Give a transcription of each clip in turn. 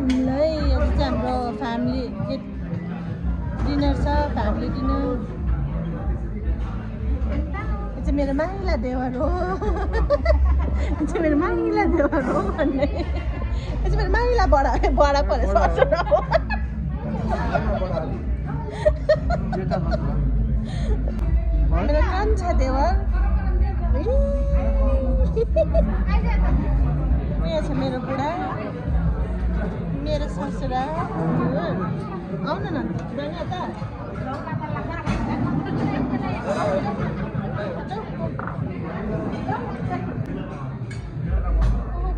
ल यो चाहिँ हाम्रो फ्यामिली डिनर छ फ्यामिली डिनर यो चाहिँ मेरो माइला देवर हो यो चाहिँ मेरो माइला देवर हो भन्ने यो चाहिँ मेरो माइला बडा परे ससुरा हो मेरो कान्छा देवर यहाँ छ मेरो बुढा मेरो ससुरा आउन न बहिनी त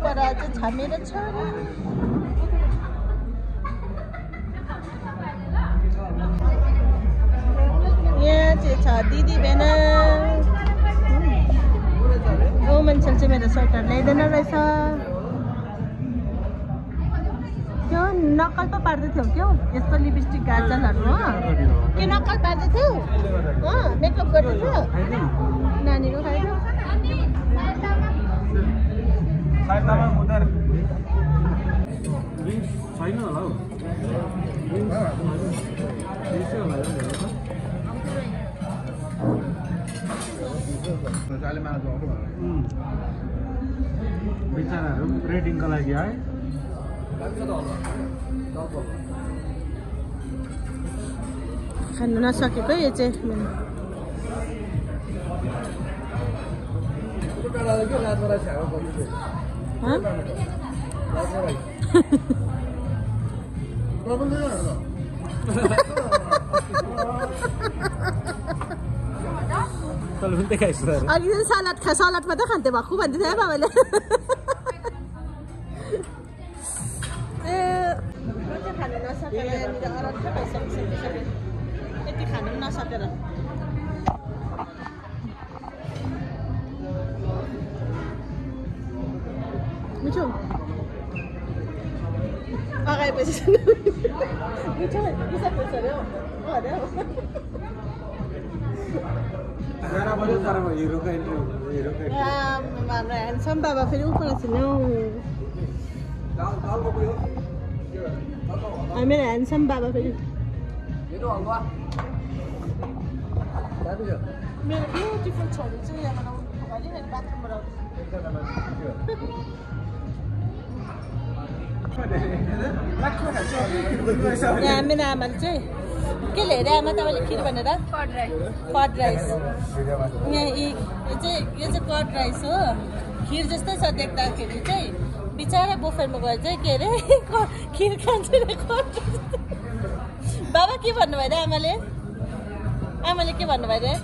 पर चाहिँ छ मेरो छोरी यहाँ चाहिँ छ दिदी बेना ओ मान्छेले चाहिँ मेरो स्वेटर ल्याइदिएन रहेछ त्यो नक्कल पो पार्दै थियौ क्या यस्तो लिपस्टिक गाजलहरू हो के नक्कल पार्दै थियौ मेकअप गर्दै थियो नानीको खाइदियो बिचराहरू रेटिङको लागि है खानु नसकेको यो चाहिँ अघि सलाद मात्रै खान्थे भक्कु भन्दै थियो बाबाले खानु नसकेर यहाँनिर अलग भइसकिसक्यो यति खानु पनि नसकेर मिठो अगाएपछि मिठो हाम्रो ह्यान्डसम बाबा फेरि उपर छ नि मेरो ह्यान्डसम बाबा फेरि मेरो ब्युटिफुल छोरी चाहिँ यहाँ मेरो बाथरुमबाट यहाँ मेरो आमाले चाहिँ के ल्याएर आमा तपाईँले खिर भनेर कर्ड राइस यहाँ यो चाहिँ कर्ड राइस हो खिर जस्तै छ देख्दाखेरि चाहिँ बिचरा बोफेरमा गएर चाहिँ के अरे खिर खान्छ रे कर्ड बाबा के भन्नुभयो रे आमाले के भन्नुभयो रे